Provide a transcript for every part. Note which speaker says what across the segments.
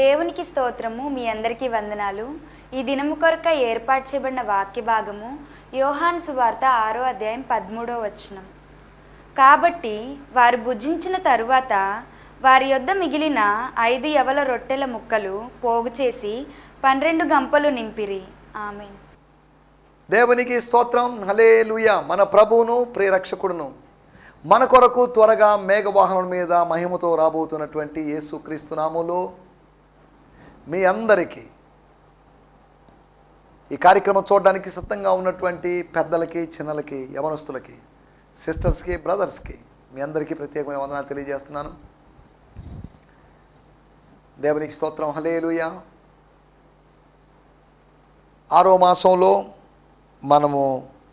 Speaker 1: దేవునికి స్తోత్రము. మీ అందరికీ వందనాలు. ఈ దినము కొరక ఏర్పాటు చేయబడిన వాక్య భాగము యోహాను సువార్త 6వ అధ్యాయం 13వ వచనం. కాబట్టి వారు భుజించిన తరువాత వారి యొద్ద మిగిలిన 5 యవల రొట్టెల ముక్కలు పోగు చేసి 12 గంపలు నింపిరి. ఆమేన్.
Speaker 2: దేవునికి స్తోత్రం. హల్లెలూయా. మన ప్రభువును ప్రియరక్షకుడును మన కొరకు త్వరగా మేఘవాహనం మీద మహిమతో రాబోతున్నటువంటి యేసుక్రీస్తు నామములో మీ అందరికీ, ఈ కార్యక్రమం చూడడానికి సిద్ధంగా ఉన్నటువంటి పెద్దలకి, చిన్నలకి, యవనస్తులకి, సిస్టర్స్కి, బ్రదర్స్కి మీ అందరికీ ప్రత్యేకమైన వందనాలు తెలియజేస్తున్నాను. దేవునికి స్తోత్రం. హల్లెలూయా. 6వ మాసంలో మనము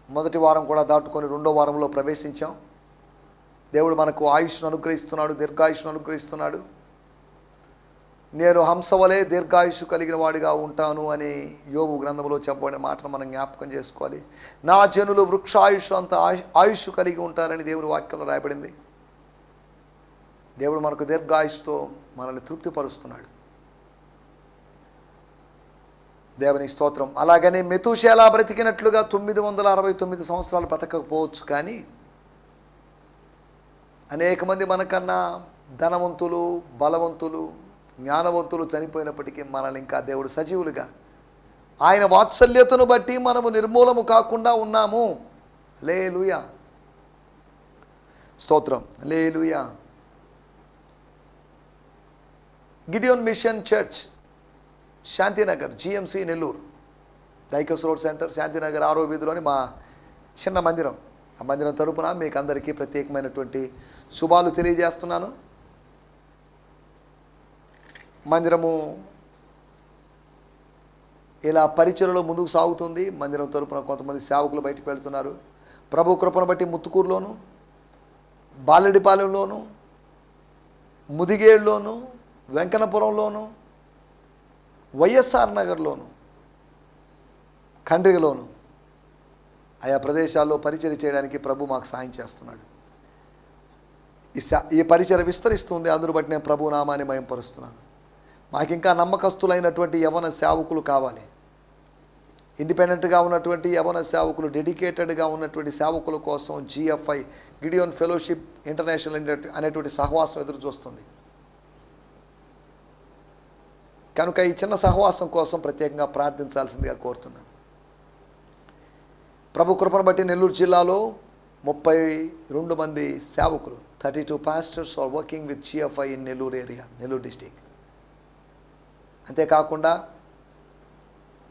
Speaker 2: మొదటి వారం కూడా దాటుకొని 2వ వారంలో ప్రవేశించాం. దేవుడు మనకు ఆయుష్ను అనుగ్రహిస్తున్నాడు, దీర్ఘాయుష్ను అనుగ్రహిస్తున్నాడు. నేను హంసవలే దీర్ఘాయుష్ కలిగిన వాడిగా ఉంటాను అని యోబు గ్రంథంలో చెప్పబడిన మాటను మనం జ్ఞాపకం చేసుకోవాలి. నా జనులు వృక్షాయుష్ అంత ఆయుష్ కలిగి ఉంటారని దేవుని వాక్యంలో రాయబడింది. దేవుడు మనకు దీర్ఘాయుష్తో మనల్ని తృప్తిపరుస్తున్నాడు. దేవుని స్తోత్రం. అలాగని మెతూషేలా బ్రతికినట్లుగా 969 సంవత్సరాలు బ్రతకకపోవచ్చు, కానీ అనేక మంది మనకన్నా ధనవంతులు, బలవంతులు, జ్ఞానవంతులు చనిపోయినప్పటికీ మనల్ని ఇంకా దేవుడు సజీవులుగా, ఆయన వాత్సల్యతను బట్టి మనము నిర్మూలము కాకుండా ఉన్నాము. హల్లెలూయా. స్తోత్రం. హల్లెలూయా. Gideon Mission Church, Shantinagar, GMC Nellore, Dykes road centre, Shantinagar 6వ వీధిలోని మా చిన్న మందిరం. ఆ మందిరం తరపున మీకు అందరికీ ప్రత్యేకమైనటువంటి శుభాలు తెలియజేస్తున్నాను. మందిరము ఇలా పరిచయలో ముందుకు సాగుతుంది. మందిరం తరపున కొంతమంది సేవకులు బయటకు వెళ్తున్నారు. ప్రభు కృపను బట్టి ముత్తుకూరులోను, బాలెడిపాలెంలోను, ముదిగేడులోను, వెంకన్నపురంలోను, వైఎస్ఆర్ నగర్లోను, ఖండ్రిగలోను ఆయా ప్రదేశాల్లో పరిచర్య చేయడానికి ప్రభు మాకు సాయం చేస్తున్నాడు. ఈ పరిచర్య విస్తరిస్తుంది. అందును బట్టి నేను ప్రభు నామాన్ని మహిమపరుస్తున్నాను. మాకు ఇంకా నమ్మకస్తులైనటువంటి యవన సేవకులు కావాలి. ఇండిపెండెంట్గా ఉన్నటువంటి యవన సేవకులు, డెడికేటెడ్గా ఉన్నటువంటి సేవకుల కోసం GFI, గిడియోన్ ఫెలోషిప్ ఇంటర్నేషనల్ అనేటువంటి సహవాసం ఎదురు చూస్తుంది. కనుక ఈ చిన్న సహవాసం కోసం ప్రత్యేకంగా ప్రార్థించాల్సిందిగా కోరుతున్నాను. ప్రభు కృపను బట్టి నెల్లూరు జిల్లాలో 32 మంది సేవకులు, 32 pastors are working with GFI in Nellore area, Nellore district. అంతేకాకుండా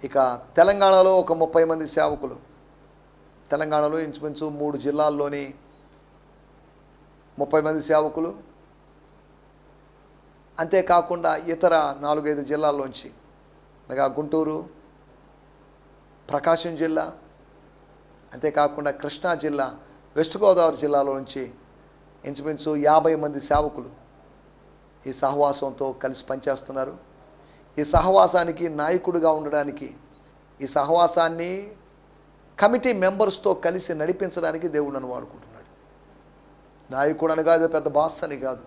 Speaker 2: ఇక తెలంగాణలో ఒక 30 మంది సేవకులు, తెలంగాణలో ఇంచుమించు 3 జిల్లాల్లోని 30 మంది సేవకులు, అంతేకాకుండా ఇతర 4-5 జిల్లాల్లోంచి, అనగా గుంటూరు, ప్రకాశం జిల్లా, అంతేకాకుండా కృష్ణా జిల్లా, వెస్ట్ గోదావరి జిల్లాలో నుంచి ఇంచుమించు 50 మంది సేవకులు ఈ సహవాసంతో కలిసి పనిచేస్తున్నారు. ఈ సహవాసానికి నాయకుడిగా ఉండడానికి, ఈ సహవాసాన్ని కమిటీ మెంబర్స్తో కలిసి నడిపించడానికి దేవుడు నన్ను వాడుకుంటున్నాడు. నాయకుడు అని కాదు, పెద్ద బాస్ అని కాదు,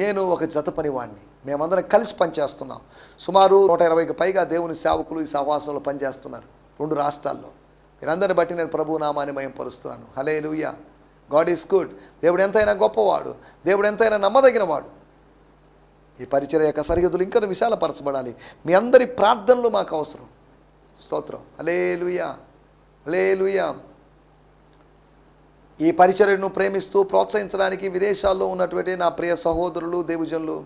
Speaker 2: నేను ఒక జత పనివాడిని. మేమందరం కలిసి పనిచేస్తున్నాం. సుమారు 120కి పైగా దేవుని సేవకులు ఈ సహవాసంలో పనిచేస్తున్నారు 2 రాష్ట్రాల్లో. మీరందరిని బట్టి నేను ప్రభు నామాన్ని మహిమపరుస్తున్నాను. హల్లెలూయా. God is good. దేవుడు ఎంతైనా గొప్పవాడు, దేవుడు ఎంతైనా నమ్మదగినవాడు. ఈ పరిచర్య యొక్క సరిహద్దులు ఇంకా విశాలపరచబడాలి. మీ అందరి ప్రార్థనలు మాకు అవసరం. స్తోత్రం. హల్లెలూయా. హల్లెలూయా. ఈ పరిచర్యను ప్రేమిస్తూ ప్రోత్సహించడానికి విదేశాల్లో ఉన్నటువంటి నా ప్రియ సహోదరులు, దేవుజనులు,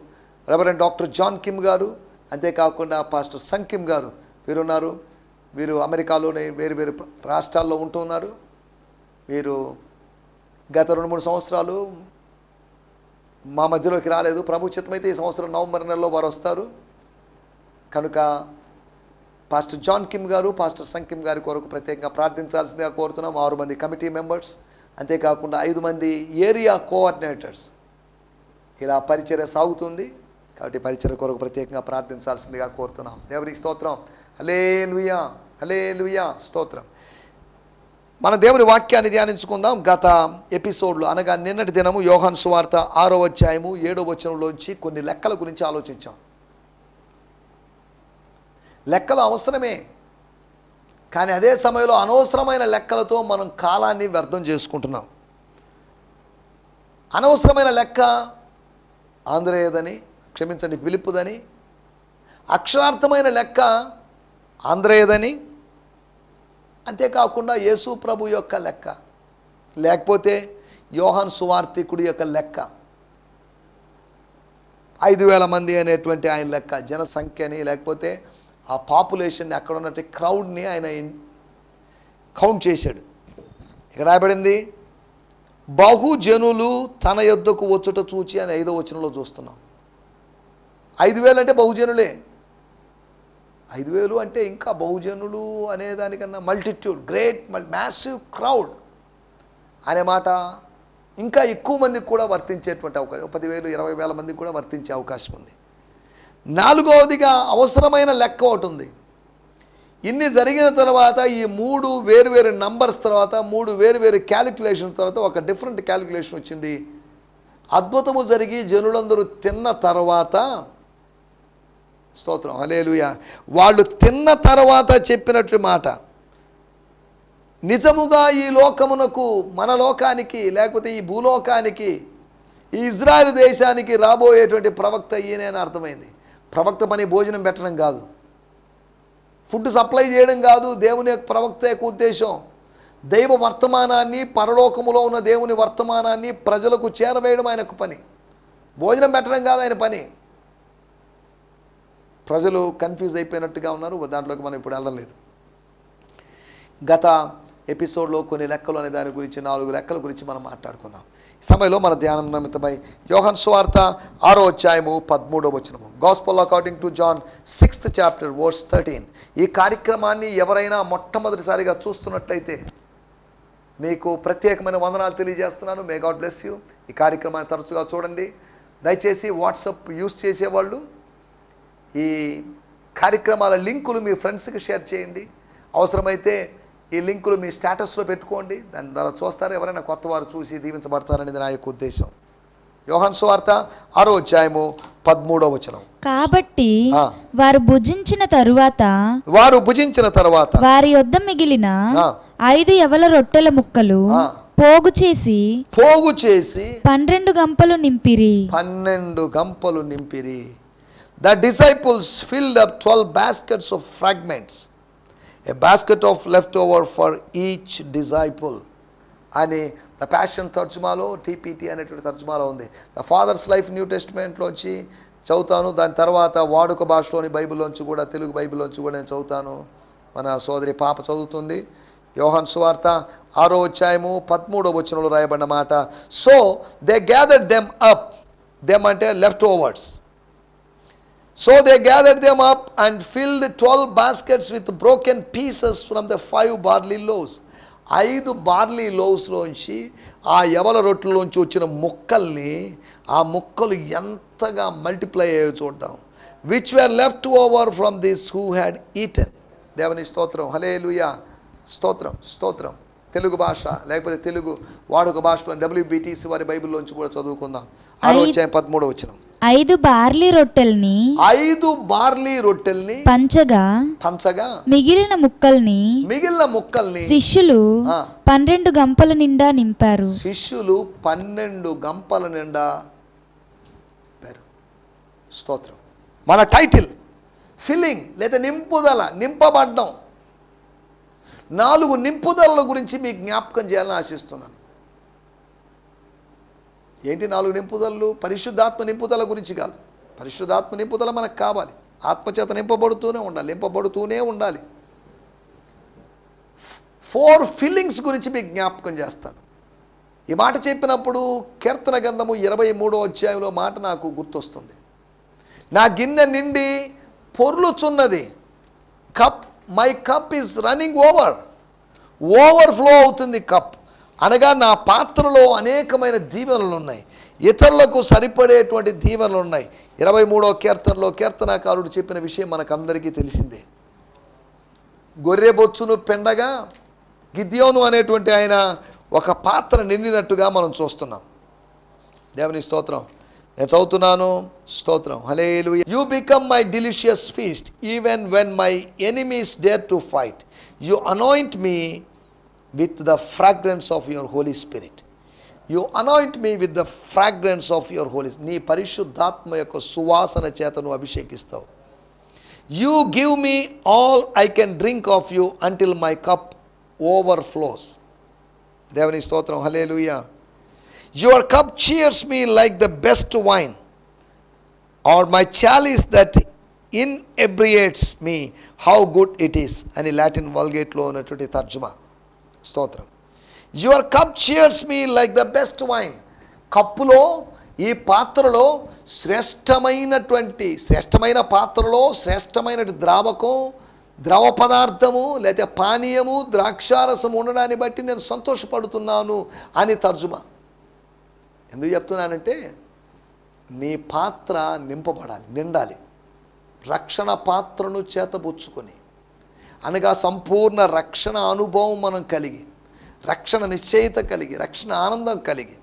Speaker 2: రెవరెండ్ డాక్టర్ జాన్ కిమ్ గారు, అంతేకాకుండా పాస్టర్ సంకిమ్ గారు వీరున్నారు. వీరు అమెరికాలోని వేరు వేరు రాష్ట్రాల్లో ఉంటున్నారు. వీరు గత 2-3 సంవత్సరాలు మా మధ్యలోకి రాలేదు. ప్రభు చిత్తమైతే ఈ సంవత్సరం నవంబర్ నెలలో వారు వస్తారు. కనుక పాస్టర్ జాన్ కిమ్ గారు, పాస్టర్ సంకిమ్ గారి కొరకు ప్రత్యేకంగా ప్రార్థించాల్సిందిగా కోరుతున్నాం. 6 మంది కమిటీ మెంబర్స్, అంతేకాకుండా 5 మంది ఏరియా కోఆర్డినేటర్స్. ఇలా పరిచర్య సాగుతుంది. కాబట్టి పరిచర్య కొరకు ప్రత్యేకంగా ప్రార్థించాల్సిందిగా కోరుతున్నాం. దేవునికి స్తోత్రం. హల్లెలూయా. హల్లెలూయా. స్తోత్రం. మన దేవుని వాక్యాన్ని ధ్యానించుకుందాం. గత ఎపిసోడ్లో అనగా నిన్నటి దినము యోహాను సువార్త 6వ అధ్యాయము 7వ వచనంలోంచి కొన్ని లెక్కల గురించి ఆలోచించాం. లెక్కలు అవసరమే, కానీ అదే సమయంలో అనవసరమైన లెక్కలతో మనం కాలాన్ని వ్యర్థం చేసుకుంటున్నాం. అనవసరమైన లెక్క ఆంధ్రేయదని, క్షమించండి ఫిలిప్పుదని, అక్షరార్థమైన లెక్క ఆంధ్రేయదని, అంతేకాకుండా యేసు ప్రభు యొక్క లెక్క, లేకపోతే యోహాను సువార్తికుడి యొక్క లెక్క, 5,000 మంది అనేటువంటి ఆయన లెక్క, జనసంఖ్యని, లేకపోతే ఆ పాపులేషన్ని, అక్కడ ఉన్నటువంటి క్రౌడ్ని ఆయన కౌంట్ చేశాడు. ఇక్కడ రాయబడింది, బహుజనులు తన యొద్దకు వచ్చుట చూచి అని 5వ వచనంలో చూస్తున్నాం. 5,000 అంటే బహుజనులే. 5,000 అంటే ఇంకా బహుజనులు అనేదానికన్నా మల్టిట్యూడ్, గ్రేట్ మ్యాసివ్ క్రౌడ్ అనే మాట ఇంకా ఎక్కువ మందికి కూడా వర్తించేటువంటి అవకాశం, 10,000, 20,000 మందికి కూడా వర్తించే అవకాశం ఉంది. 4వదిగా అవసరమైన లెక్క ఒకటి ఉంది. ఇన్ని జరిగిన తర్వాత ఈ 3 వేరువేరు నంబర్స్ తర్వాత, 3 వేరువేరు క్యాలిక్యులేషన్ తర్వాత ఒక డిఫరెంట్ క్యాలిక్యులేషన్ వచ్చింది. అద్భుతము జరిగి జనులందరూ తిన్న తర్వాత, స్తోత్రం హల్లెలూయా, వాళ్ళు తిన్న తర్వాత చెప్పినట్లు మాట, నిజముగా ఈ లోకమునకు, మన లోకానికి, లేకపోతే ఈ భూలోకానికి, ఈ ఇజ్రాయెల్ దేశానికి రాబోయేటువంటి ప్రవక్త ఈయనే అని అర్థమైంది. ప్రవక్త పని భోజనం పెట్టడం కాదు, ఫుడ్ సప్లై చేయడం కాదు దేవుని యొక్క ప్రవక్త యొక్క ఉద్దేశం. దైవ వర్తమానాన్ని, పరలోకములో ఉన్న దేవుని వర్తమానాన్ని ప్రజలకు చేరవేయడం ఆయనకు పని. భోజనం పెట్టడం కాదు ఆయన పని. ప్రజలు కన్ఫ్యూజ్ అయిపోయినట్టుగా ఉన్నారు, దాంట్లోకి మనం ఇప్పుడు వెళ్ళలేదు. గత ఎపిసోడ్లో కొన్ని లెక్కలు అనే దాని గురించి, 4 లెక్కల గురించి మనం మాట్లాడుకున్నాం. ఈ సమయంలో మన ధ్యానం నిమిత్తమై యోహాను సువార్త 6వ అధ్యాయము 13వ వచనము, gospel according to John 6th chapter verse 13. ఈ కార్యక్రమాన్ని ఎవరైనా మొట్టమొదటిసారిగా చూస్తున్నట్లయితే మీకు ప్రత్యేకమైన వందనాలు తెలియజేస్తున్నాను. May God bless you. ఈ కార్యక్రమాన్ని తరచుగా చూడండి. దయచేసి వాట్సాప్ యూస్ చేసేవాళ్ళు ఈ కార్యక్రమాల లింకులు మీ ఫ్రెండ్స్కి షేర్ చేయండి. అవసరమైతే ఈ లింకులు మీ స్టేటస్లో పెట్టుకోండి, దాని ద్వారా చూస్తారు, ఎవరైనా కొత్త వారు చూసి దీవించబడతారనేది నా యొక్క ఉద్దేశం. యోహాను సువార్త 6వ అధ్యాయము 13వ వచనం,
Speaker 1: కాబట్టి వారు భుజించిన తరువాత వారి యొద్ద మిగిలిన 5 యవల రొట్టెల ముక్కలు పోగు చేసి 12 గంపలు నింపిరి.
Speaker 2: 12 గంపలు నింపిరి. The disciples filled up 12 baskets of fragments, a basket of leftover for each disciple అని ద ప్యాషన్ తర్జుమాలో, TPT అనేటువంటి తర్జుమాలో ఉంది. ద ఫాదర్స్ లైఫ్ న్యూ టెస్టిమెంట్లోంచి చదువుతాను, దాని తర్వాత వాడుక భాషలోని బైబిల్లోంచి కూడా, తెలుగు బైబిల్లోంచి కూడా నేను చదువుతాను. మన సోదరి పాప చదువుతుంది. యోహాను సువార్త 6వ అధ్యాయము 13వ వచనంలో రాయబడిన మాట, so they gathered them up, them అంటే leftovers. So they gathered them up and filled 12 baskets with broken pieces from the 5 barley loaves. 5 barley లోవ్స్లోంచి, ఆ యవల రొట్టెలోంచి వచ్చిన ముక్కల్ని, ఆ ముక్కలు ఎంతగా మల్టిప్లై అయ్యో చూద్దాం. Which were left over from this who had eaten. దేవుని స్తోత్రం, హల్లెలూయా, స్తోత్రం స్తోత్రం. తెలుగు భాష లేకపోతే తెలుగు వాడుక భాషలో WBTC వారి బైబిల్లోంచి కూడా చదువుకుందాం. 6వ అధ్యాయం 13వ వచనం,
Speaker 1: 5 బార్లీ రొట్టెల్ని పంచగా మిగిలిన ముక్కల్ని శిష్యులు 12 గంపల నిండా నింపారు.
Speaker 2: శిష్యులు 12 గంపల నిండా నింపారు. స్తోత్రం. మన టైటిల్ ఫిల్లింగ్ లేదా నింపుదల, నింపబడ్డం. 4 నింపుదలల గురించి మీకు జ్ఞాపకం చేయాలని ఆశిస్తున్నాను. ఏంటి 4 నింపుదలలు? పరిశుద్ధాత్మ నింపుదల గురించి కాదు. పరిశుద్ధాత్మ నింపుదల మనకు కావాలి. ఆత్మచేత నింపబడుతూనే ఉండాలి. 4 ఫీలింగ్స్ గురించి మీకు జ్ఞాపకం చేస్తాను. ఈ మాట చెప్పినప్పుడు కీర్తన గ్రంథము 23వ అధ్యాయంలో మాట నాకు గుర్తొస్తుంది. నా గిన్నె నిండి పొర్లుచున్నది, my cup is running overflow అవుతుంది కప్. అనగా నా పాత్రలో అనేకమైన దీవెనలు ఉన్నాయి, ఇతరులకు సరిపడేటువంటి దీవెనలు ఉన్నాయి. 23వ కీర్తనలో కీర్తనాకారుడు చెప్పిన విషయం మనకందరికీ తెలిసిందే. గొర్రె బొచ్చును పెండగా గిద్యోను అనేటువంటి ఆయన ఒక పాత్ర నిండినట్టుగా మనం చూస్తున్నాం. దేవుని స్తోత్రం. నేను చదువుతున్నాను. స్తోత్రం. హల్లెలూయా. You become my delicious feast even when my enemies dare to fight. You anoint me with the fragrance of your Holy Spirit. You anoint me with the fragrance of your holy. నీ పరిశుద్ధాత్మ యొక్క సువాసన చేత నువ్వు అభిషేకిస్తావు. You give me all I can drink of you until my cup overflows. దేవుని స్తోత్రం. హల్లెలూయా. Your cup cheers me like the best wine or my Chalisa that inebriates me how good it is అని లాటిన్ వల్గేట్లో ఉన్నటువంటి తర్జుమా. స్తోత్రం. Your cup cheers me like the best wine. కప్పులో, ఈ పాత్రలో శ్రేష్టమైన పాత్రలో శ్రేష్టమైన ద్రావకం, ద్రవ పదార్థము లేదా పానీయము, ద్రాక్షారసం ఉండడాన్ని బట్టి నేను సంతోషపడుతున్నాను అని తర్జుమా. ఎందుకు చెప్తున్నానంటే నీ పాత్ర నింపబడాలి, నిండాలి. రక్షణ పాత్రను చేతబుచ్చుకొని అనగా సంపూర్ణ రక్షణ అనుభవం మనం కలిగి, రక్షణ నిశ్చయిత కలిగి, రక్షణ ఆనందం కలిగి.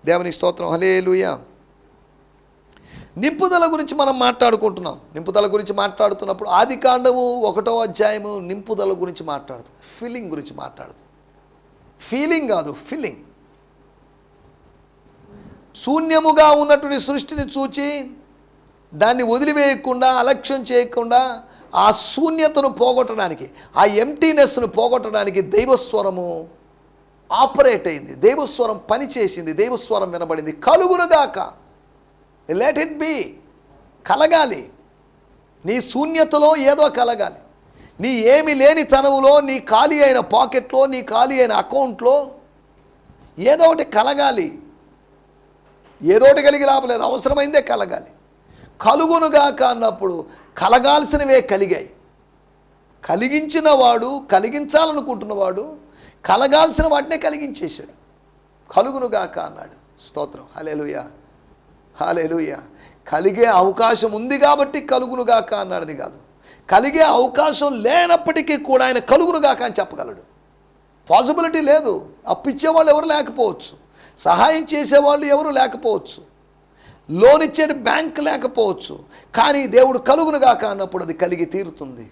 Speaker 2: దేవుని స్తోత్రం. హల్లెలూయా. నింపుదల గురించి మనం మాట్లాడుకుంటున్నాం. నింపుదల గురించి మాట్లాడుతున్నప్పుడు ఆదికాండము 1వ అధ్యాయము నింపుదల గురించి మాట్లాడుతుంది, ఫిల్లింగ్ గురించి మాట్లాడుతుంది. ఫీలింగ్ కాదు, ఫిల్లింగ్. శూన్యముగా ఉన్నటువంటి సృష్టిని చూచి దాన్ని వదిలివేయకుండా, అలక్ష్యం చేయకుండా ఆ శూన్యతను పోగొట్టడానికి, ఆ ఎంటీనెస్ను పోగొట్టడానికి దైవస్వరము ఆపరేట్ అయింది, దైవస్వరం పనిచేసింది, దైవస్వరం వినబడింది. కలుగునుగాక, లెట్ ఇట్ బి. కలగాలి. నీ శూన్యతలో ఏదో కలగాలి. నీ ఏమి లేని తనములో, నీ ఖాళీ అయిన పాకెట్లో, నీ ఖాళీ అయిన అకౌంట్లో ఏదో ఒకటి కలగాలి. ఏదోటి కలిగి లాభలేదు, అవసరమైందే కలగాలి. కలుగునుగాక అన్నప్పుడు కలగాల్సినవే కలిగాయి. కలిగించిన వాడు, కలిగించాలనుకుంటున్నవాడు కలగాల్సిన వాటినే కలిగించేశాడు. కలుగునుగాక అన్నాడు. స్తోత్రం. హల్లెలూయా. హల్లెలూయా. కలిగే అవకాశం ఉంది కాబట్టి కలుగునుగాక అన్నాడని కాదు. కలిగే అవకాశం లేనప్పటికీ కూడా ఆయన కలుగునుగాక అని చెప్పగలడు. పాసిబిలిటీ లేదు. అప్పిచ్చేవాళ్ళు ఎవరు లేకపోవచ్చు, సహాయం చేసేవాళ్ళు ఎవరు లేకపోవచ్చు, లోన్ ఇచ్చే బ్యాంక్ లేకపోవచ్చు, కానీ దేవుడు కలుగునుగాక అన్నప్పుడు అది కలిగి తీరుతుంది.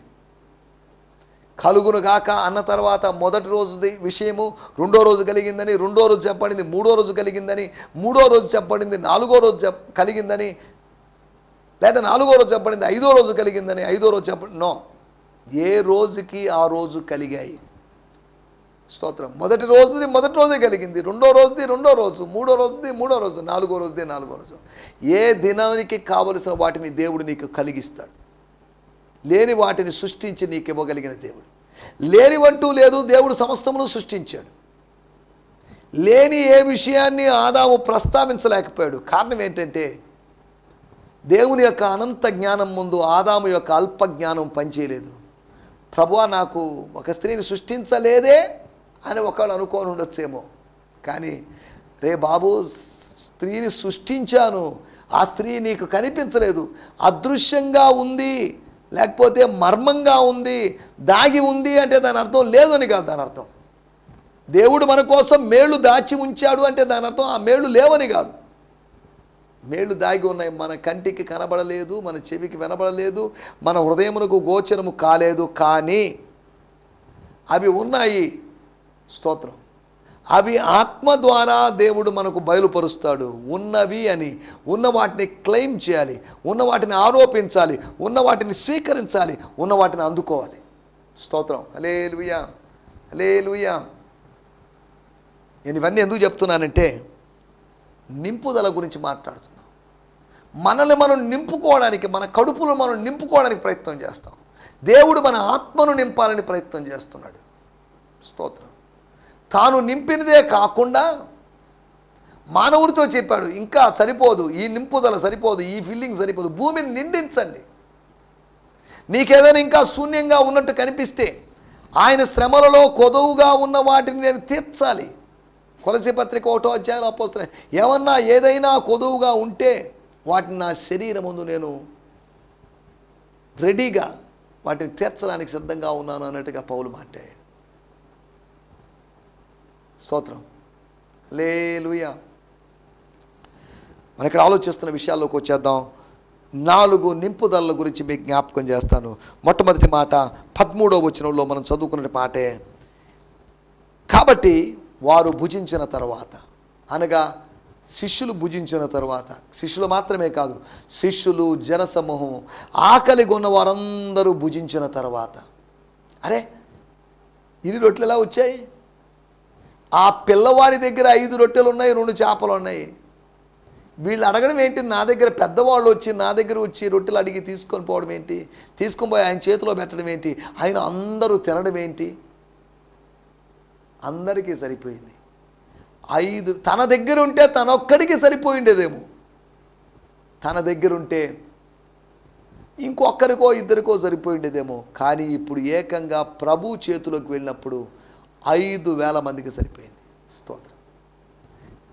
Speaker 2: కలుగునుగాక అన్న తర్వాత మొదటి రోజుది విషయము రెండో రోజు కలిగిందని, రెండో రోజు చెప్పబడింది మూడో రోజు కలిగిందని, మూడో రోజు చెప్పబడింది నాలుగో రోజు కలిగిందని, లేదా నాలుగో రోజు చెప్పబడింది ఐదో రోజు కలిగిందని, ఐదో రోజు నో, ఏ రోజుకి ఆ రోజు కలిగాయి. స్తోత్రం. మొదటి రోజుది మొదటి రోజే కలిగింది, రెండో రోజుది రెండో రోజు, మూడో రోజుది మూడో రోజు, నాలుగో రోజుది నాలుగో రోజు. ఏ దినానికి కావలసిన వాటిని దేవుడు నీకు కలిగిస్తాడు. లేని వాటిని సృష్టించి నీకు ఇవ్వగలిగిన దేవుడు. లేనివంటూ లేదు, దేవుడు సమస్తమును సృష్టించాడు. లేని ఏ విషయాన్ని ఆదాము ప్రస్తావించలేకపోయాడు. కారణం ఏంటంటే దేవుని యొక్క అనంత జ్ఞానం ముందు ఆదాము యొక్క అల్ప జ్ఞానం పనిచేయలేదు. ప్రభువా నాకు ఒక స్త్రీని సృష్టించలేదే అని ఒకళ్ళు అనుకోని ఉండొచ్చేమో, కానీ రే బాబు స్త్రీని సృష్టించాను, ఆ స్త్రీ నీకు కనిపించలేదు, అదృశ్యంగా ఉంది, లేకపోతే మర్మంగా ఉంది, దాగి ఉంది అంటే దాని అర్థం లేదు అని కాదు. దాని అర్థం దేవుడు మన కోసం మేళ్ళు దాచి ఉంచాడు అంటే దాని అర్థం ఆ మేళ్ళు లేవని కాదు. మేళ్ళు దాగి ఉన్నాయి, మన కంటికి కనబడలేదు, మన చెవికి వినబడలేదు, మన హృదయమునకు గోచరము కాలేదు, కానీ అవి ఉన్నాయి. స్తోత్రం. అవి ఆత్మ ద్వారా దేవుడు మనకు బయలుపరుస్తాడు. ఉన్నవి అని, ఉన్న వాటిని క్లెయిమ్ చేయాలి, ఉన్న వాటిని ఆరోపించాలి, ఉన్న వాటిని స్వీకరించాలి, ఉన్న వాటిని అందుకోవాలి. స్తోత్రం. హల్లెలూయా. హల్లెలూయా. నేను ఇవన్నీ ఎందుకు చెప్తున్నానంటే నింపుదల గురించి మాట్లాడుతున్నాం. మనల్ని మనం నింపుకోవడానికి, మన కడుపులో మనం నింపుకోవడానికి ప్రయత్నం చేస్తాం. దేవుడు మన ఆత్మను నింపాలని ప్రయత్నం చేస్తున్నాడు. స్తోత్రం. తాను నింపినదే కాకుండా మానవుడితో చెప్పాడు, ఇంకా సరిపోదు, ఈ నింపుదల సరిపోదు, ఈ ఫిల్లింగ్ సరిపోదు, భూమిని నిండించండి. నీకేదైనా ఇంకా శూన్యంగా ఉన్నట్టు కనిపిస్తే ఆయన శ్రమలలో కొదవుగా ఉన్న వాటిని నేను తీర్చాలి. కొలసీ పత్రిక 1వ అధ్యాయంలో అపోస్తలుడు ఏమన్నా ఏదైనా కొదువుగా ఉంటే వాటిని నా శరీరం ముందు నేను రెడీగా వాటిని తీర్చడానికి సిద్ధంగా ఉన్నాను అన్నట్టుగా పౌలు మాట్లాడాడు. స్తోత్రం. హల్లెలూయా. మనం ఇక్కడ ఆలోచిస్తున్న విషయాల్లోకి వచ్చేద్దాం. 4 నింపుదలల గురించి మీకు జ్ఞాపకం చేస్తాను. మొట్టమొదటి మాట 13వ వచనంలో మనం చదువుకున్న మాటే, కాబట్టి వారు భుజించిన తర్వాత, అనగా శిష్యులు భుజించిన తర్వాత, శిష్యులు మాత్రమే కాదు, శిష్యులు జనసమూహం ఆకలిగా ఉన్న వారందరూ భుజించిన తర్వాత, అరే ఇది రొట్టెలు ఎలా వచ్చాయి? ఆ పిల్లవాడి దగ్గర 5 రొట్టెలు ఉన్నాయి, 2 చేపలు ఉన్నాయి. వీళ్ళు అడగడం ఏంటి? నా దగ్గర పెద్దవాళ్ళు వచ్చి నా దగ్గర వచ్చి రొట్టెలు అడిగి తీసుకొని పోవడం ఏంటి? తీసుకొని పోయి ఆయన చేతిలో పెట్టడం ఏంటి? ఆయన అందరూ తినడం ఏంటి? అందరికీ సరిపోయింది. 5 తన దగ్గర ఉంటే తనొక్కడికి సరిపోయిండేదేమో. తన దగ్గర ఉంటే ఇంకొక్కరికో ఇద్దరికో సరిపోయిండేదేమో. కానీ ఇప్పుడు ఏకంగా ప్రభు చేతిలోకి వెళ్ళినప్పుడు 5,000 మందికి సరిపోయింది. స్తోత్రం.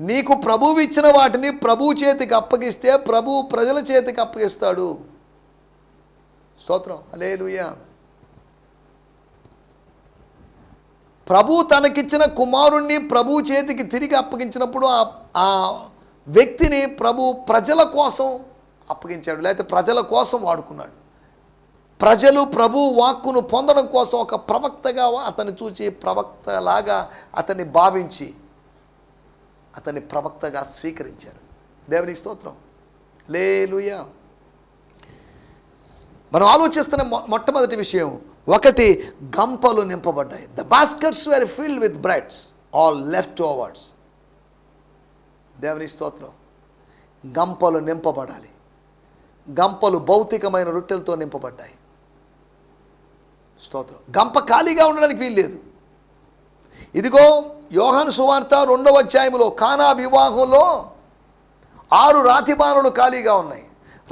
Speaker 2: నీకు ప్రభువు ఇచ్చిన వాటిని ప్రభు చేతికి అప్పగిస్తే ప్రభు ప్రజల చేతికి అప్పగిస్తాడు. స్తోత్రం. హల్లెలూయా. ప్రభు తనకిచ్చిన కుమారుణ్ణి ప్రభు చేతికి తిరిగి అప్పగించినప్పుడు ఆ వ్యక్తిని ప్రభు ప్రజల కోసం అప్పగించాడు, లేకపోతే ప్రజల కోసం వాడుకున్నాడు. ప్రజలు ప్రభు వాక్కును పొందడం కోసం ఒక ప్రవక్తగా అతన్ని చూచి ప్రవక్తలాగా అతన్ని భావించి అతన్ని ప్రవక్తగా స్వీకరించారు. దేవునికి స్తోత్రం. హల్లెలూయా. మనం ఆలోచిస్తున్న మొట్టమొదటి విషయం, 1 గంపలు నింపబడ్డాయి. The baskets were filled with breads all leftovers. దేవుని స్తోత్రం. గంపలు నింపబడాలి. గంపలు భౌతికమైన రొట్టెలతో నింపబడ్డాయి. స్తోత్రం. గంప ఖాళీగా ఉండడానికి వీల్లేదు. ఇదిగో యోహాను సువార్త 2వ అధ్యాయంలో కానా వివాహంలో 6 రాతిబాణలు ఖాళీగా ఉన్నాయి.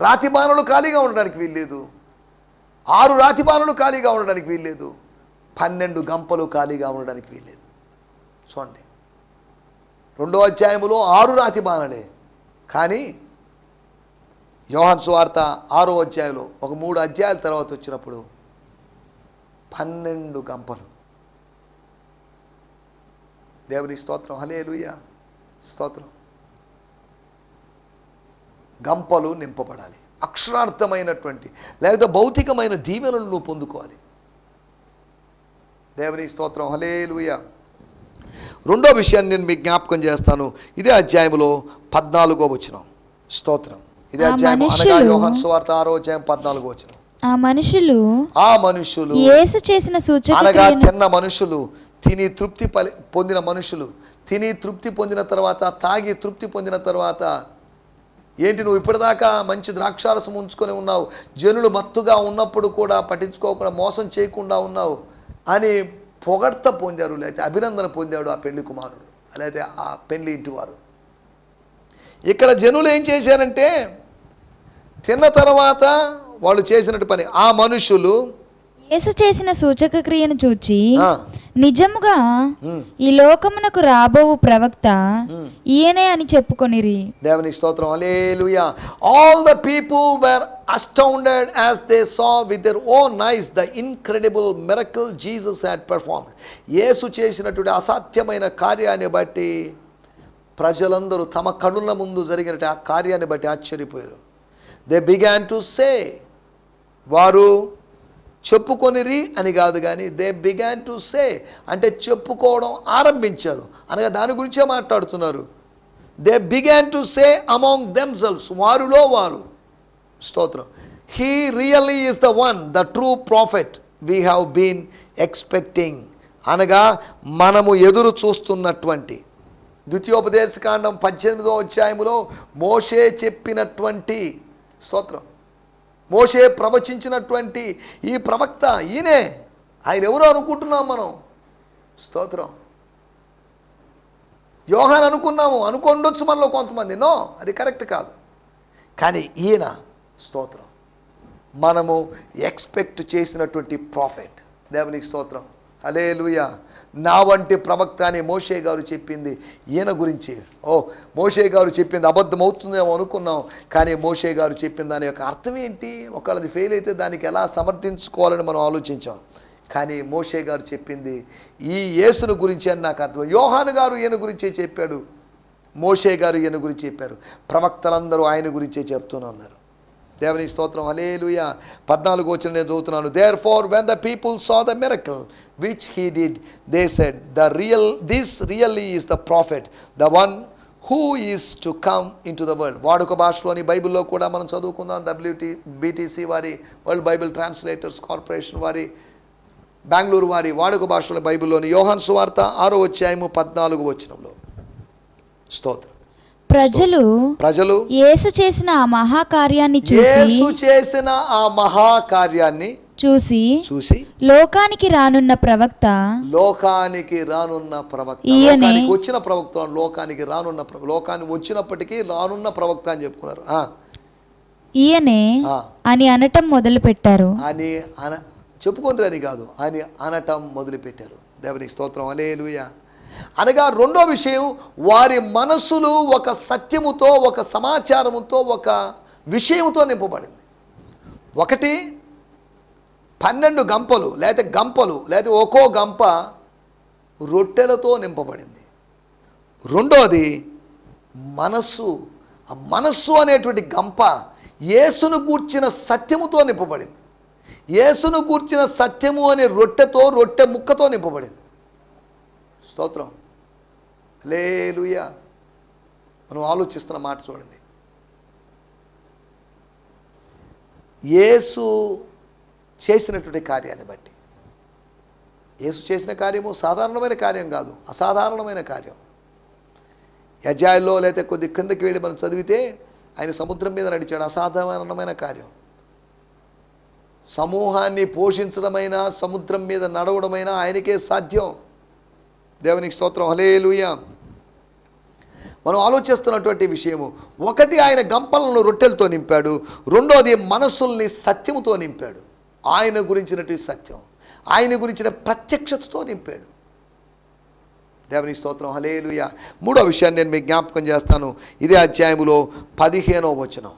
Speaker 2: రాతిబాణలు ఖాళీగా ఉండడానికి వీల్లేదు. 6 రాతిబాణలు ఖాళీగా ఉండడానికి వీల్లేదు. 12 గంపలు ఖాళీగా ఉండడానికి వీల్లేదు. చూడండి, 2వ అధ్యాయంలో 6 రాతిబాణలే, కానీ యోహాను సువార్త 6వ అధ్యాయంలో ఒక 3 అధ్యాయాల తర్వాత వచ్చినప్పుడు 12 గంపలు. దేవుని స్తోత్రం. హల్లెలూయా. స్తోత్రం. గంపలు నింపబడాలి. అక్షరార్థమైనటువంటి లేకపోతే భౌతికమైన దీవెనలు నువ్వు పొందుకోవాలి. దేవుని స్తోత్రం. హల్లెలూయా. 2వ విషయాన్ని నేను మీకు జ్ఞాపకం చేస్తాను. ఇదే అధ్యాయంలో 14వ వచనం. స్తోత్రం. ఇదే అధ్యాయం అనగా యోహాను సువార్త 6వ అధ్యాయం 14వ వచనం.
Speaker 3: ఆ మనుషులు యేసు చేసిన సూచక
Speaker 2: అనగా తిన్న మనుషులు, తిని తృప్తి పొందిన మనుషులు, తిని తృప్తి పొందిన తర్వాత, తాగి తృప్తి పొందిన తర్వాత, ఏంటి నువ్వు ఇప్పటిదాకా మంచి ద్రాక్షారసం ఉంచుకొని ఉన్నావు, జనులు మత్తుగా ఉన్నప్పుడు కూడా పట్టించుకోకుండా మోసం చేయకుండా ఉన్నావు అని పొగడ్త పొందారు, లేకపోతే అభినందన పొందాడు ఆ పెళ్లి కుమారుడు, లేకపోతే ఆ పెళ్లి ఇంటివారు. ఇక్కడ జనులు ఏం చేశారంటే, తిన్న తర్వాత వాళ్ళు చేసినట్టు పని, ఆ మనుషులు
Speaker 3: యేసు చేసిన సూచక క్రియను చూచి నిజముగా ఈ లోకమునకు రాబోవు ప్రవక్త ఈయనే అని చెప్పుకొనిరి.
Speaker 2: దేవునికి స్తోత్రం. హల్లెలూయా. All the people were astounded as they saw with their own eyes the incredible miracle Jesus had performed. యేసు చేసినటువంటి అసాధ్యమైన కార్యాన్ని బట్టి ప్రజలందరూ తమ కళ్ళ ముందు జరిగిన ఆ కార్యాన్ని బట్టి ఆశ్చర్యపోయారు. దే బిగాన్ టు సే, వారు చెప్పుకొనిరి అని కాదు కానీ దే బిగాన్ టు సే అంటే చెప్పుకోవడం ఆరంభించారు అనగా దాని గురించే మాట్లాడుతున్నారు. They began to say among themselves, వారిలో వారు. స్తోత్రం. He really is the one, the true prophet we have been expecting, అనగా మనము ఎదురు చూస్తున్నటువంటి ద్వితీయోపదేశకాండం 18వ అధ్యాయములో మోషే చెప్పినటువంటి, స్తోత్రం, మోషే ప్రవచించినటువంటి ఈ ప్రవక్త ఈయనే. ఆయన ఎవరు అనుకుంటున్నాం మనం? స్తోత్రం. యోహాను అనుకున్నాము, అనుకుండొచ్చు మనలో కొంతమంది. నో, అది కరెక్ట్ కాదు. కానీ ఈయన, స్తోత్రం, మనము ఎక్స్పెక్ట్ చేసినటువంటి ప్రాఫిట్. దేవునికి స్తోత్రం. హల్లెలూయా. నా వంటి ప్రవక్త అని మోషే గారు చెప్పింది ఈయన గురించి. మోషే గారు చెప్పింది అబద్ధం అవుతుందేమో అనుకున్నాం, కానీ మోషే గారు చెప్పిన దాని యొక్క అర్థం ఏంటి, ఒకళ్ళది ఫెయిల్ అయితే దానికి ఎలా సమర్థించుకోవాలని మనం ఆలోచించాం. కానీ మోషే గారు చెప్పింది ఈ యేసును గురించి అని నాకు అర్థం. యోహాను గారు ఈయన గురించే చెప్పాడు మోషే గారు ఈయన గురించి చెప్పారు, ప్రవక్తలందరూ ఆయన గురించే చెప్తున్నారు. దేవుని స్తోత్రం, హల్లెలూయా. 14వ వచనం నేను చదువుతున్నాను. Therefore when the people saw the miracle which he did, they said, this really is the prophet, the one who is to come into the world. వాడుక భాషలోని బైబిల్లో కూడా మనం చదువుకుందాం. BTC వారి, వరల్డ్ బైబిల్ ట్రాన్స్లేటర్స్ కార్పొరేషన్ వారి, బెంగళూరు వారి వాడుక భాషలో బైబిల్లోని యోహాను సువార్త 6వ అధ్యాయము 14వ వచనంలో. స్తోత్రం. ప్రజలు
Speaker 3: యేసు చేసిన ఆ మహాకార్యాన్ని చూసి లోకానికి రానున్న ప్రవక్త,
Speaker 2: వచ్చిన ప్రవక్త, లోకానికి వచ్చినప్పటికీ రానున్న ప్రవక్త అని చెప్పుకున్నారు.
Speaker 3: ఈయనే అని అనటం మొదలు పెట్టారు.
Speaker 2: అని చెప్పుకుంటారు అని కాదు, అని అనటం మొదలు పెట్టారు. దేవునికి స్తోత్రం, హల్లెలూయా. అనగా రెండో విషయం, వారి మనసులు ఒక సత్యముతో, ఒక సమాచారముతో, ఒక విషయముతో నింపబడింది. ఒకటి 12 గంపలు లేదా ఒక్కో గంప రొట్టెలతో నింపబడింది. రెండోది మనస్సు. ఆ మనస్సు అనేటువంటి గంప యేసును గూర్చిన సత్యముతో నింపబడింది. యేసును గూర్చిన సత్యము అనే రొట్టె ముక్కతో నింపబడింది. స్తోత్రం, హల్లెలూయా. మనం ఆలోచిస్తున్న మాట చూడండి. యేసు చేసినటువంటి కార్యాన్ని బట్టి, యేసు చేసిన కార్యము సాధారణమైన కార్యం కాదు, అసాధారణమైన కార్యం. అధ్యాయంలో లేకపోతే కొద్ది కిందకి వెళ్ళి మనం చదివితే ఆయన సముద్రం మీద నడిచాడు. అసాధారణమైన కార్యం. సమూహాన్ని పోషించడమైనా సముద్రం మీద నడవడమైనా ఆయనకే సాధ్యం. దేవునికి స్తోత్రం, హల్లెలూయా. మనం ఆలోచిస్తున్నటువంటి విషయము, ఒకటి ఆయన గంపలను రొట్టెలతో నింపాడు, రెండోది మనస్సుల్ని సత్యముతో నింపాడు. ఆయన గురించినటువంటి సత్యం, ఆయన గురించిన ప్రత్యక్షతతో నింపాడు. దేవునికి స్తోత్రం, హల్లెలూయా. మూడో విషయాన్ని నేను మీకు జ్ఞాపకం చేస్తాను. ఇదే అధ్యాయములో 15వ వచనం.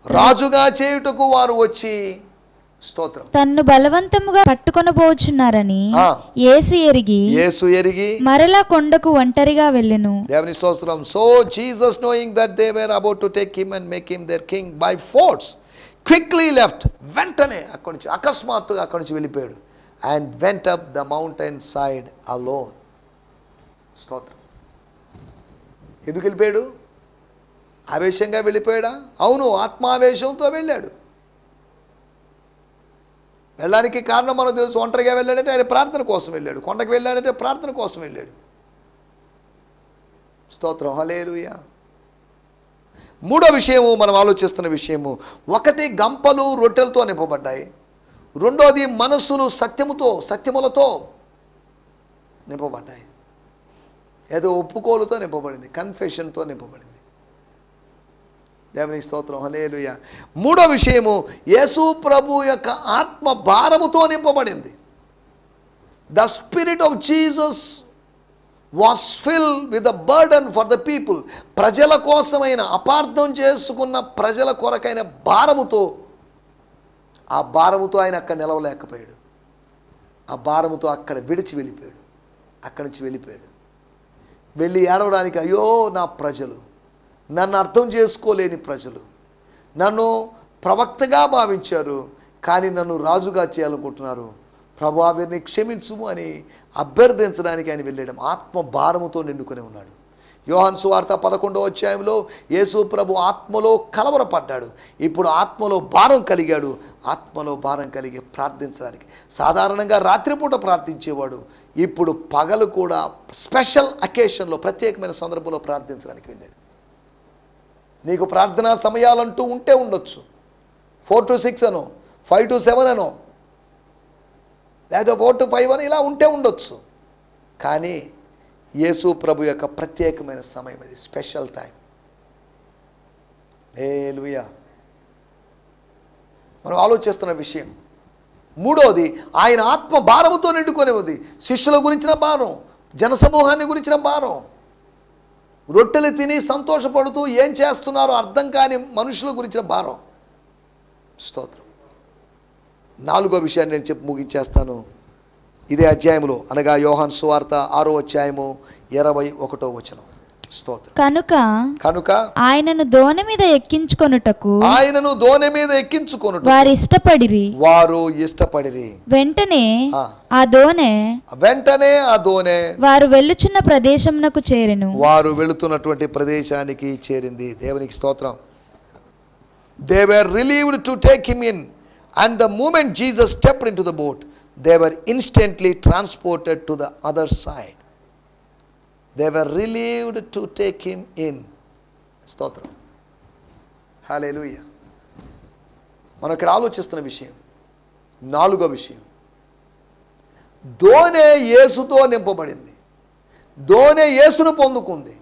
Speaker 2: రాజుగా చేయుటకు వారు వచ్చి, స్తోత్రం,
Speaker 3: తన్ను బలవంతముగా పట్టుకొనబోచున్నారని యేసు ఎరిగి మరలా కొండకు ఒంటరిగా వెళ్ళెను.
Speaker 2: దేవుని స్తోత్రం. So Jesus knowing that they were about to take him and make him their king by force quickly left. వెంటనే అక్కడి నుంచి, అకస్మాత్తుగా అక్కడి నుంచి వెళ్ళిపోయాడు. and went up the mountain side alone. స్తోత్రం. ఎందుకు వెళ్ళిపోయాడు? ఆవేశంగా వెళ్ళిపోయాడా? అవును, ఆత్మావేశంతో వెళ్ళాడు. వెళ్ళడానికి కారణం మనకు తెలుసు. ఒంటరిగా వెళ్ళాడంటే ఆయన ప్రార్థన కోసం వెళ్ళాడు. కొండకు వెళ్ళాడంటే ప్రార్థన కోసం వెళ్ళాడు. స్తోత్రం, హల్లెలూయా. మూడో విషయము మనం ఆలోచిస్తున్న విషయము, ఒకటి గంపలు రొట్టెలతో నింపబడ్డాయి, రెండోది మనస్సులు సత్యములతో నింపబడ్డాయి. ఏదో ఒప్పుకోలుతో నింపబడింది, కన్ఫెషన్తో నింపబడింది. దేవుని స్తోత్రం, హల్లెలూయా. మూడో విషయము, యేసు ప్రభు యొక్క ఆత్మ భారముతో నింపబడింది. The spirit of Jesus was filled with the burden for the people. ప్రజల కోసమైన, అపార్థం చేసుకున్న ప్రజల కొరకైన భారముతో, ఆ భారముతో ఆయన అక్కడ నిలవలేకపోయాడు. ఆ భారముతో అక్కడ విడిచి వెళ్ళిపోయాడు. అక్కడి నుంచి వెళ్ళిపోయాడు. వెళ్ళి ఏడవడానికి, అయ్యో నా ప్రజలు, నన్ను అర్థం చేసుకోలేని ప్రజలు, నన్ను ప్రవక్తగా భావించారు, కానీ నన్ను రాజుగా చేయాలనుకుంటున్నారు, ప్రభువా వీరిని క్షమించుము అని అభ్యర్థించడానికి ఆయన వెళ్ళాడు. ఆత్మ భారముతో నిండుకొని ఉన్నాడు. యోహాను సువార్త 11వ అధ్యాయంలో యేసు ప్రభు ఆత్మలో కలవరపడ్డాడు. ఇప్పుడు ఆత్మలో భారం కలిగాడు. ఆత్మలో భారం కలిగి ప్రార్థించడానికి, సాధారణంగా రాత్రిపూట ప్రార్థించేవాడు, ఇప్పుడు పగలు కూడా స్పెషల్ అకేషన్లో, ప్రత్యేకమైన సందర్భంలో ప్రార్థించడానికి వెళ్ళాడు. నీకు ప్రార్థనా సమయాలంటూ ఉంటే ఉండొచ్చు. 4 to 6 అనో, 5 to 7 అనో, లేదా 4 to 5 అని ఇలా ఉంటే ఉండొచ్చు. కానీ యేసు ప్రభు యొక్క ప్రత్యేకమైన సమయం అది, స్పెషల్ టైం. హల్లెలూయా. మనం ఆలోచిస్తున్న విషయం మూడోది, ఆయన ఆత్మ భారముతో నిండుకొని ఉంది. శిష్యుల గురించిన భారం, జనసమూహాన్ని గురించిన భారం, రొట్టెలు తిని సంతోషపడుతూ ఏం చేస్తున్నారో అర్థం కాని మనుషుల గురించిన భారం. స్తోత్రం. నాలుగో విషయాన్ని నేను చెప్పి ముగించేస్తాను. ఇదే అధ్యాయంలో, అనగా యోహాను సువార్త 6వ అధ్యాయము 21వ వచనం. స్తోత్రం.
Speaker 3: కనుక ఆయనను దోణి మీద ఎక్కించుకొనుటకు వారు ఇష్టపడిరి. వెంటనే ఆ దోణె వారు వెళ్ళుచున్న ప్రదేశమునకు చేరెను.
Speaker 2: వారు వెళుతున్నటువంటి ప్రదేశానికి చేరింది. దేవునికి స్తోత్రం. They were relieved to take him in, and the moment Jesus stepped into the boat, they were instantly transported to the other side. They were relieved to take him in. స్తోత్రం. హల్లెలూయా. మనం ఇక్కడ ఆలోచిస్తున్న విషయం, 4వ విషయం, దోణె యేసుతో నింపబడింది. దోణె యేసును పొందుకుంది.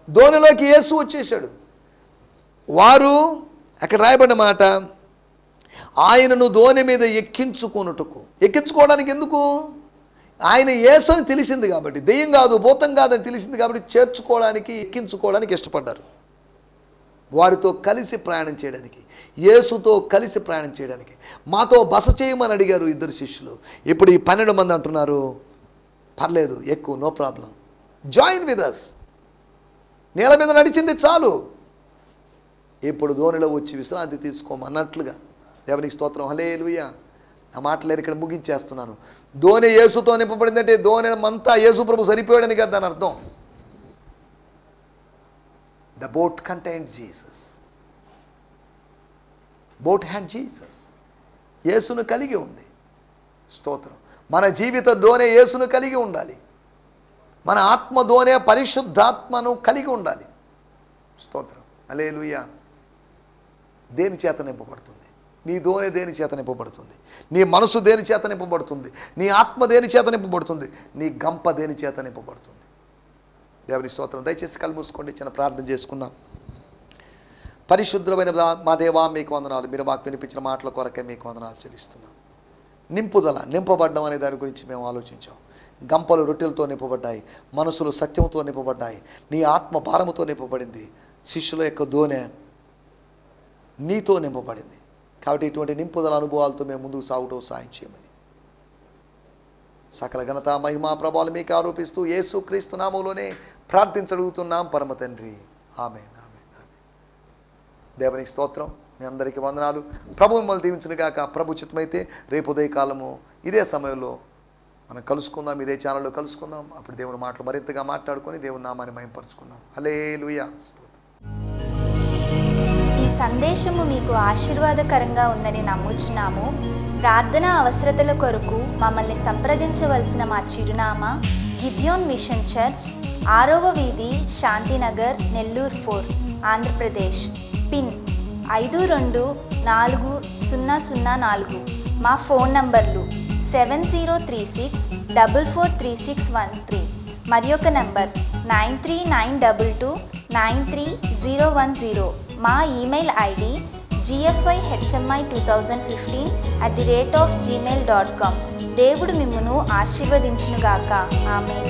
Speaker 2: దోణిలోకి యేసు వచ్చేసాడు. వారు అక్కడ రాయబడిన మాట, ఆయనను దోణి మీద ఎక్కించుకోవడానికి ఎందుకు? ఆయన యేసు అని తెలిసింది కాబట్టి, దెయ్యం కాదు భూతం కాదని తెలిసింది కాబట్టి ఎక్కించుకోవడానికి ఇష్టపడ్డారు. వారితో కలిసి ప్రయాణం చేయడానికి, యేసుతో కలిసి ప్రయాణం చేయడానికి. మాతో బస చేయమని అడిగారు 2 శిష్యులు. ఇప్పుడు ఈ 12 మంది అంటున్నారు, పర్లేదు ఎక్కువ, no problem, join with us. నీళ్ళ మీద నడిచింది చాలు, ఇప్పుడు దోణిలో వచ్చి విశ్రాంతి తీసుకోమన్నట్లుగా. దేవునికి స్తోత్రం. హల్లెలూయా. నా మాటలు ఇక్కడ ముగించేస్తున్నాను. దోణి యేసుతో నింపబడిందంటే దోణి అంతా యేసు ప్రభు సరిపోయాడని కదా దాని అర్థం. The boat contained Jesus. Boat had Jesus. యేసును కలిగి ఉంది. స్తోత్రం. మన జీవిత దోణి యేసును కలిగి ఉండాలి. మన ఆత్మ దోణి పరిశుద్ధాత్మను కలిగి ఉండాలి. స్తోత్రం. హల్లెలూయా. దేని చేత నింపబడుతుంది? నీ దోణి దేని చేత నింపబడుతుంది? నీ మనసు దేని చేత నింపబడుతుంది? నీ ఆత్మ దేని చేత నింపబడుతుంది? నీ గంప దేని చేత నింపబడుతుంది? దేవుని స్తోత్రం. దయచేసి కళ్ళు మూసుకోండి, చిన్న ప్రార్థన చేసుకుందాం. పరిశుద్ధమైన మా దేవా, మీకు వందనాలు. మీరు మాకు వినిపించిన మాటల కొరకే మీకు వందనాలు చెల్లిస్తున్నాం. నింపబడ్డం అనే దాని గురించి మేము ఆలోచించాం. గంపలు రొట్టెలతో నింపబడ్డాయి, మనసులు సత్యంతో నింపబడ్డాయి, నీ ఆత్మ భారముతో నింపబడింది. శిష్యుల యొక్క దోణె నీతో నింపబడింది. కాబట్టి ఇటువంటి నింపుదల అనుభవాలతో మేము ముందుకు సాగుటూ సాయం చేయమని సకల ఘనత మహిమా ప్రభావాలు మీకు ఆరోపిస్తూ యేసు క్రీస్తు నామములోనే ప్రార్థించగలుగుతున్నాం పరమ తండ్రి. ఆమేన్. ఆమేన్. ఆమేన్. దేవునికి స్తోత్రం. మీ అందరికీ వందనాలు. ప్రభు మిమ్మల్ని దీవించునుగాక. ప్రభు చిత్తమైతే రేపు ఉదయకాలము ఇదే సమయంలో మనం కలుసుకుందాం, ఇదే ఛానల్లో కలుసుకుందాం. అప్పుడు దేవుని మాటలు మరింతగా మాట్లాడుకొని దేవుని నామాన్ని మహిమపరుచుకుందాం. హల్లెలూయా.
Speaker 1: ఈ సందేశము మీకు ఆశీర్వాదకరంగా ఉందని నమ్ముచున్నాము. ప్రార్థన అవసరతల కొరకు మమ్మల్ని సంప్రదించవలసిన మా చిరునామా గిద్యోన్ మిషన్ చర్చ్, 6వ వీధి, శాంతినగర్, నెల్లూరు 4, ఆంధ్రప్రదేశ్. పిన్ 524004. మా ఫోన్ నంబర్లు 7036443613 మరి ఒక నంబర్ 9392293010. మా ఈమెయిల్ ఐడి gfihmi2015@gmail.com. దేవుడు మిమ్మును ఆశీర్వదించునుగాక. ఆమేన్.